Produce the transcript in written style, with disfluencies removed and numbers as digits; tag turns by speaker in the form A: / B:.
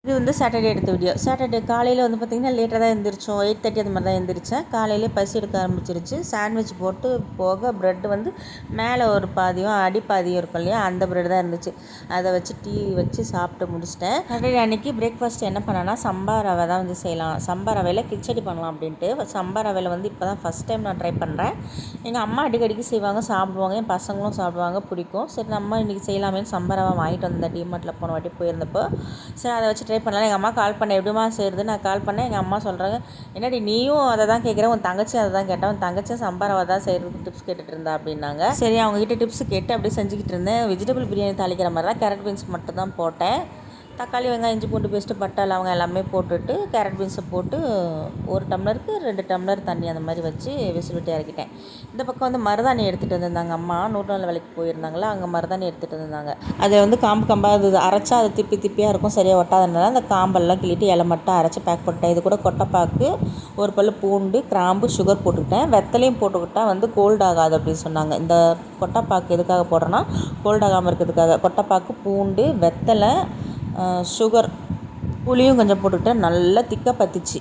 A: இது வந்து சாட்டர்டே எடுத்த வீடியோ. சாட்டர்டே காலையில் வந்து பார்த்திங்கன்னா லேட்டாக தான் எழுந்திரிச்சோம். 8:30 அந்த மாதிரி தான் எழுந்திரிச்சேன். காலையிலே பசி எடுக்க ஆரம்பிச்சிருச்சு. சாண்ட்விச் போட்டு போக ப்ரெட்டு வந்து மேலே ஒரு பாதியும் அடிப்பாதியும் இருக்கும் இல்லையா, அந்த ப்ரெட் தான் இருந்துச்சு. அதை வச்சு டீ வச்சு சாப்பிட்டு முடிச்சிட்டேன். சாட்டர்டே அன்றைக்கி பிரேக்ஃபாஸ்ட் என்ன பண்ணேன்னா சம்பா ரவை தான் வந்து செய்யலாம். சம்பா ரவையில் கிச்சடி பண்ணலாம் அப்படின்ட்டு. சம்பா ரவையில் வந்து இப்போ தான் ஃபஸ்ட் டைம் நான் ட்ரை பண்ணுறேன். எங்கள் அம்மா அடிக்கடிக்கு செய்வாங்க, சாப்பிடுவாங்க, என் பசங்களும் சாப்பிடுவாங்க, பிடிக்கும். சரி நம்ம இன்றைக்கி செய்யலாமேன்னு சம்பா ரவை வாங்கிட்டு வந்தேன் டிமார்ட்டில் போன வாட்டி போயிருந்தப்போ. சரி அதை வச்சு ட்ரை பண்ணலாம். எங்கள் அம்மா கால் பண்ணேன், எப்படிமா செய்கிறது. நான் கால் பண்ணேன். எங்கள் அம்மா சொல்கிறாங்க, என்னடி நீயும் அதை தான் கேட்குற, உன் தங்கச்சியும் அதை தான் கேட்டேன், உன் தங்கச்சியும் சம்பா ரவை தான் செய்கிறதுக்கு டிப்ஸ் கேட்டுட்டு இருந்தா அப்படின்னாங்க. சரி அவங்ககிட்ட டிப்ஸ் கேட்டு அப்படியே செஞ்சுக்கிட்டு இருந்தேன். வெஜிடபிள் பிரியாணி தாளிக்கிற மாதிரி தான் கேரட் பீன்ஸ் மட்டும் தான் போட்டேன். தக்காளி வெங்காயம் இஞ்சி பூண்டு பேஸ்ட்டு பட்டை லவங்கம் எல்லாமே போட்டுட்டு கேரட் பீன்ஸை போட்டு 1 டம்ளருக்கு 2 டம்ளர் தண்ணி அந்த மாதிரி வச்சு விசில் விட்டு இறக்கிட்டேன். இந்த பக்கம் வந்து மருதாணி எடுத்துகிட்டு வந்திருந்தாங்க அம்மா. 100 நாள் வேலைக்கு போயிருந்தாங்களா, அங்கே மருதாணி எடுத்துகிட்டு வந்திருந்தாங்க. அதை வந்து காம்பாக அது அரைச்சா அது திப்பியாக இருக்கும், சரியாக ஒட்டாதனால அந்த காம்பெல்லாம் கிள்ளிட்டு இலை மட்டும் அரைச்சி பேக் போட்டேன். இது கூட கொட்டைப்பாக்கு, ஒரு பல் பூண்டு, கிராம்பு, சுகர் போட்டுக்கிட்டேன். வெத்தலையும் போட்டுக்கிட்டால் வந்து கோல்ட் ஆகாது அப்படின்னு சொன்னாங்க. இந்த கொட்டைப்பாக்கு எதுக்காக போடுறேன்னா கோல்ட் ஆகாமல் இருக்கிறதுக்காக. கொட்டைப்பாக்கு, பூண்டு, வெத்தலை, சுகர், புளியும் கொஞ்சம் போட்டுக்கிட்டேன். நல்லா திக்காக பற்றிச்சு.